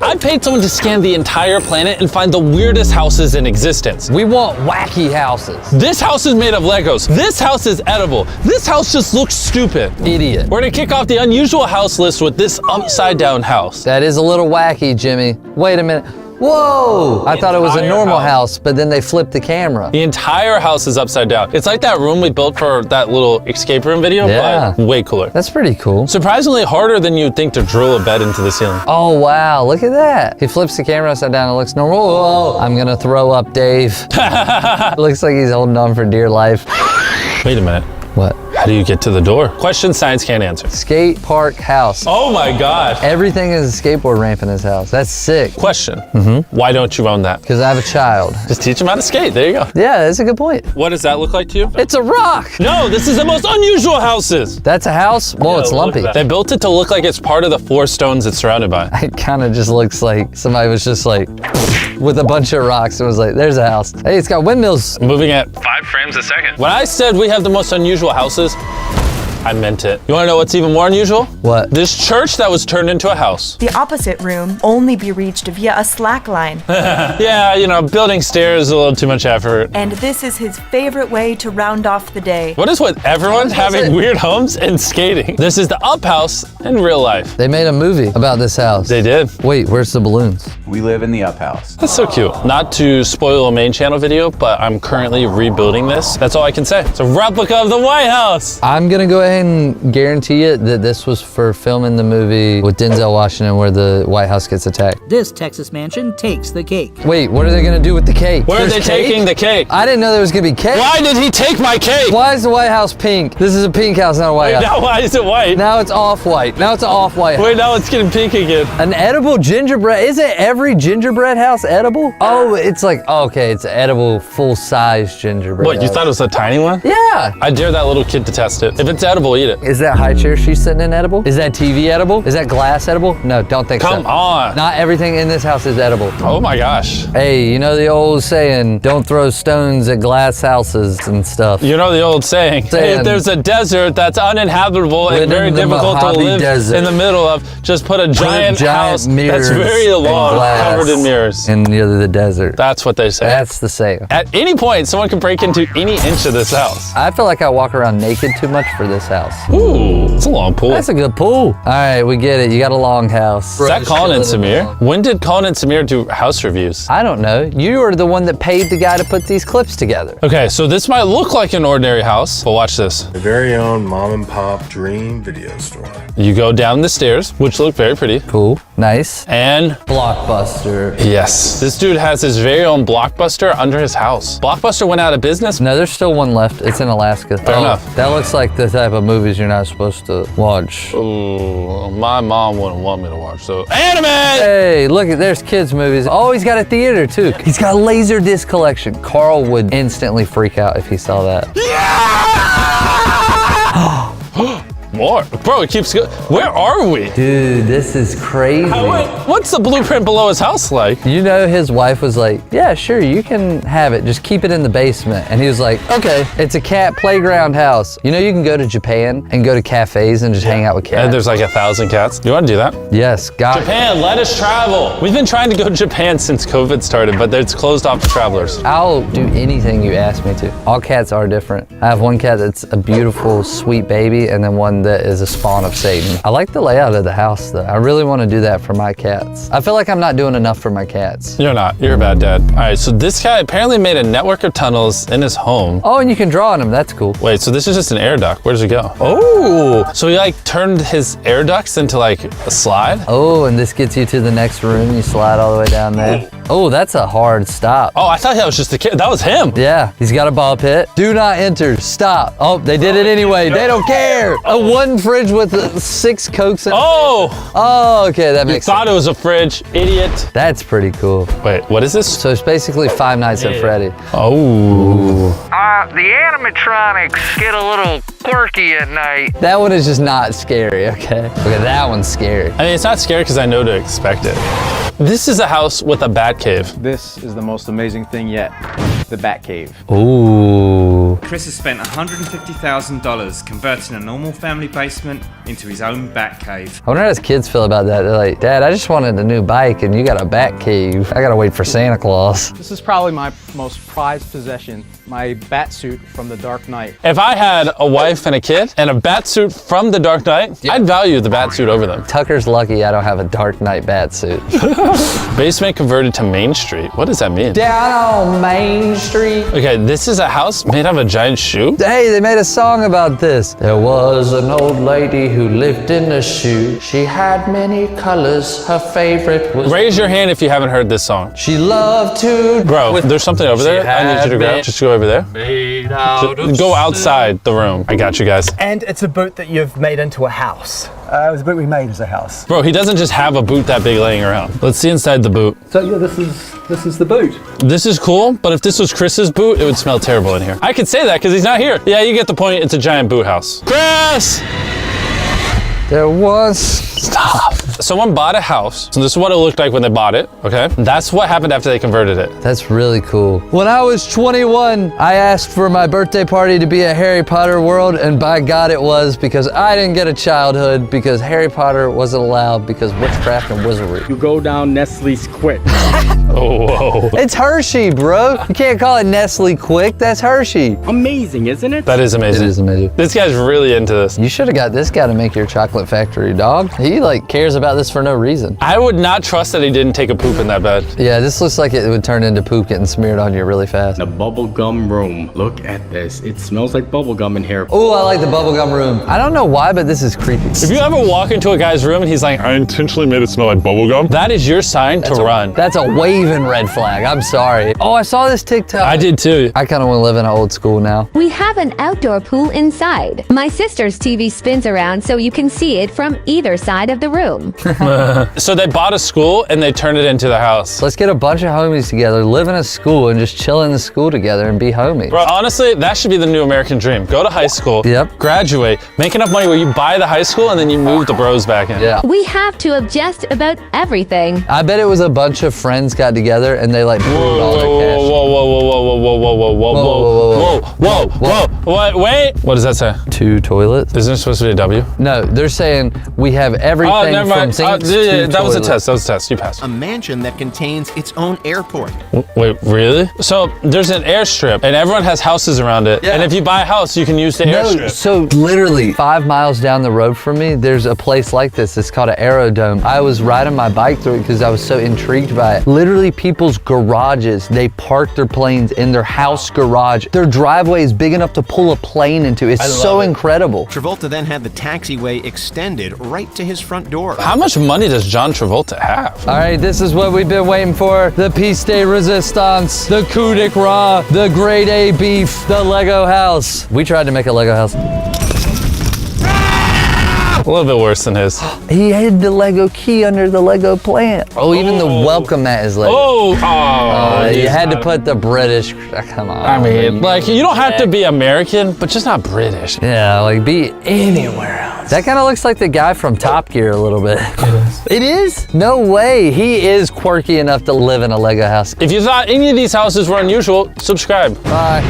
I paid someone to scan the entire planet and find the weirdest houses in existence. We want wacky houses. This house is made of Legos. This house is edible. This house just looks stupid. Idiot. We're gonna kick off the unusual house list with this upside down house. That is a little wacky, Jimmy. Wait a minute. Whoa! I thought it was a normal house, but then they flipped the camera. The entire house is upside down. It's like that room we built for that little escape room video, but way cooler. That's pretty cool. Surprisingly harder than you'd think to drill a bed into the ceiling. Oh, wow, look at that. He flips the camera upside down, it looks normal. Whoa, I'm gonna throw up, Dave. Looks like he's holding on for dear life. Wait a minute. What? How do you get to the door? Question science can't answer. Skate park house. Oh my gosh. Everything is a skateboard ramp in his house. That's sick. Question. Why don't you own that? Because I have a child. Just teach him how to skate. There you go. Yeah, that's a good point. What does that look like to you? It's a rock. No, this is the most unusual houses. That's a house? Well, it's lumpy. They built it to look like it's part of the 4 stones it's surrounded by. It kind of just looks like somebody was just like, with a bunch of rocks and was like, there's a house. Hey, it's got windmills. Moving at 5 frames a second. When I said we have the most unusual houses, I meant it. You wanna know what's even more unusual? What? This church that was turned into a house. The opposite room only be reached via a slack line. Yeah, you know, building stairs is a little too much effort. And this is his favorite way to round off the day. What is with everyone having weird homes and skating? This is the up house in real life. They made a movie about this house. They did. Wait, where's the balloons? We live in the up house. That's so cute. Not to spoil a main channel video, but I'm currently rebuilding this. That's all I can say. It's a replica of the White House. I'm gonna go ahead and guarantee it that this was for filming the movie with Denzel Washington where the White House gets attacked. This Texas mansion takes the cake. Wait, what are they gonna do with the cake? Where are they taking the cake? I didn't know there was gonna be cake. Why did he take my cake? Why is the White House pink? This is a pink house, not a white Wait, house. now why is it white? Now it's off-white. Now it's an off-white house. Wait, now it's getting pink again. An edible gingerbread. Isn't every gingerbread house edible? Oh, it's like, okay, it's edible full-size gingerbread What, you house. thought it was a tiny one? Yeah. I dare that little kid to test it. If it's edible, eat it. Is that high chair she's sitting in edible? Is that TV edible? Is that glass edible? No, don't think so. Come on. Not everything in this house is edible. Oh my gosh. Hey, you know the old saying, don't throw stones at glass houses and stuff. You know the old saying, Saying- if there's a desert that's uninhabitable and Live very in the difficult to Mojave live Desert. in the middle of, just put a giant house that's very and long, glass covered in mirrors. in near the desert. That's what they say. That's the saying. At any point, someone can break into any inch of this house. I feel like I walk around naked too much for this house. Ooh, it's a long pool. That's a good pool. All right, we get it. You got a long house. Is that Colin and Samir? When did Colin and Samir do house reviews? I don't know. You are the one that paid the guy to put these clips together. Okay, so this might look like an ordinary house, but watch this. A very own mom and pop dream video store. You go down the stairs, which look very pretty, Cool. Nice. and Blockbuster. yes, this dude has his very own Blockbuster under his house. Blockbuster went out of business. No, there's still one left. It's in Alaska. Fair enough. That looks like the type of movies you're not supposed to watch. Ooh, my mom wouldn't want me to watch, so. Anime! Hey, look, there's kids movies. Oh, he's got a theater too. He's got a laser disc collection. Carl would instantly freak out if he saw that. More. Bro, it keeps going. Where are we? Dude, this is crazy. Wait, what's the blueprint below his house like? You know, his wife was like, yeah, sure, you can have it. Just keep it in the basement. And he was like, okay, it's a cat playground house. You know, you can go to Japan and go to cafes and just hang out with cats. And there's like 1,000 cats. You want to do that? Yes, God. Japan, let us travel. We've been trying to go to Japan since COVID started, but it's closed off to travelers. I'll do anything you ask me to. All cats are different. I have one cat that's a beautiful, sweet baby, and then one that is a spawn of Satan. I like the layout of the house, though. I really want to do that for my cats. I feel like I'm not doing enough for my cats. You're not. You're a bad dad. All right, so this guy apparently made a network of tunnels in his home. Oh, and you can draw on them. That's cool. Wait, so this is just an air duct. Where does it go? Oh, so he like turned his air ducts into like a slide? Oh, and this gets you to the next room. You slide all the way down there. Oh, that's a hard stop. Oh, I thought that was just a kid. That was him. Yeah, he's got a ball pit. Do not enter. Stop. Oh, they did it anyway. They don't care. A one fridge with 6 Cokes in it. Oh, okay, that makes sense. Thought it was a fridge, idiot. That's pretty cool. Wait, what is this? So it's basically Five Nights at Freddy. Oh. The animatronics get a little quirky at night. That one is just not scary, okay? Okay, that one's scary. I mean, it's not scary because I know to expect it. This is a house with a bat cave. This is the most amazing thing yet. The Bat Cave. Ooh. Chris has spent $150,000 converting a normal family basement into his own bat cave. I wonder how his kids feel about that. They're like, Dad, I just wanted a new bike and you got a bat cave. I gotta wait for Santa Claus. This is probably my most prized possession, my bat suit from The Dark Knight. If I had a wife and a kid and a bat suit from The Dark Knight, I'd value the bat suit over them. Tucker's lucky I don't have a Dark Knight bat suit. Basement converted to Main Street. What does that mean? Down on Main Street. Okay, this is a house made out of a giant shoe? Hey, they made a song about this. There was an old lady who lived in a shoe. She had many colors. Her favorite was... Raise your hand if you haven't heard this song. She loved to... Bro, there's something over there. I need you to grab. Just go over there. Go outside the room. I got you guys. And it's a boot that you've made into a house. It was a boot we made as a house. Bro, he doesn't just have a boot that big laying around. Let's see inside the boot. So yeah, this is the boot. This is cool, but if this was Chris's boot, it would smell terrible in here. I could say that because he's not here. Yeah, you get the point. It's a giant boot house. Chris! There was... Stop. Someone bought a house. So this is what it looked like when they bought it, okay? That's what happened after they converted it. That's really cool. When I was 21, I asked for my birthday party to be a Harry Potter world, and by God it was, because I didn't get a childhood, because Harry Potter wasn't allowed, because witchcraft and wizardry. You go down Nestle's quick. Oh, whoa. It's Hershey, bro. You can't call it Nestle Quick. That's Hershey. Amazing, isn't it? That is amazing. It is amazing. This guy's really into this. You should have got this guy to make your chocolate factory, dog. He like cares about this for no reason. I would not trust that he didn't take a poop in that bed. Yeah, this looks like it would turn into poop getting smeared on you really fast. The bubblegum room. Look at this. It smells like bubblegum in here. Oh, I like the bubblegum room. I don't know why, but this is creepy. If you ever walk into a guy's room and he's like, I intentionally made it smell like bubblegum, that is your sign to run. That's a waving red flag. I'm sorry. Oh, I saw this TikTok. I did too. I kind of want to live in an old school now. We have an outdoor pool inside. My sister's TV spins around so you can see it from either side of the room. So they bought a school and they turned it into the house. Let's get a bunch of homies together, live in a school, and just chill in the school together and be homies. Bro, honestly, that should be the new American dream. Go to high school, graduate, make enough money where you buy the high school and then you move the bros back in. Yeah. We have to have just about everything. I bet it was a bunch of friends got together and they like blew all their cash. Whoa. Wait. What does that say? 2 toilets. Isn't it supposed to be a W? No, they're saying we have everything never from mind. sinks Yeah, to that was a toilets. test. That was a test. You passed. A mansion that contains its own airport. Wait, really? So there's an airstrip and everyone has houses around it. Yeah. And if you buy a house, you can use the airstrip. So literally 5 miles down the road from me, there's a place like this. It's called an Aerodome. I was riding my bike through it because I was so intrigued by it. Literally people's garages, they park their planes in their house garage. Their driveway is big enough to pull a plane into. It's so incredible. Travolta then had the taxiway extended right to his front door. How much money does John Travolta have? All right, this is what we've been waiting for. The piece de resistance, the coup de grace, the grade A beef, the Lego house. We tried to make a Lego house. A little bit worse than his. He hid the Lego key under the Lego plant. Oh, even the welcome mat is Lego. You had to put the British, come on. I mean, like, you don't have to be American, but just not British. Yeah, like be anywhere else. That kind of looks like the guy from Top Gear a little bit. It is? No way. He is quirky enough to live in a Lego house. If you thought any of these houses were unusual, subscribe. Bye.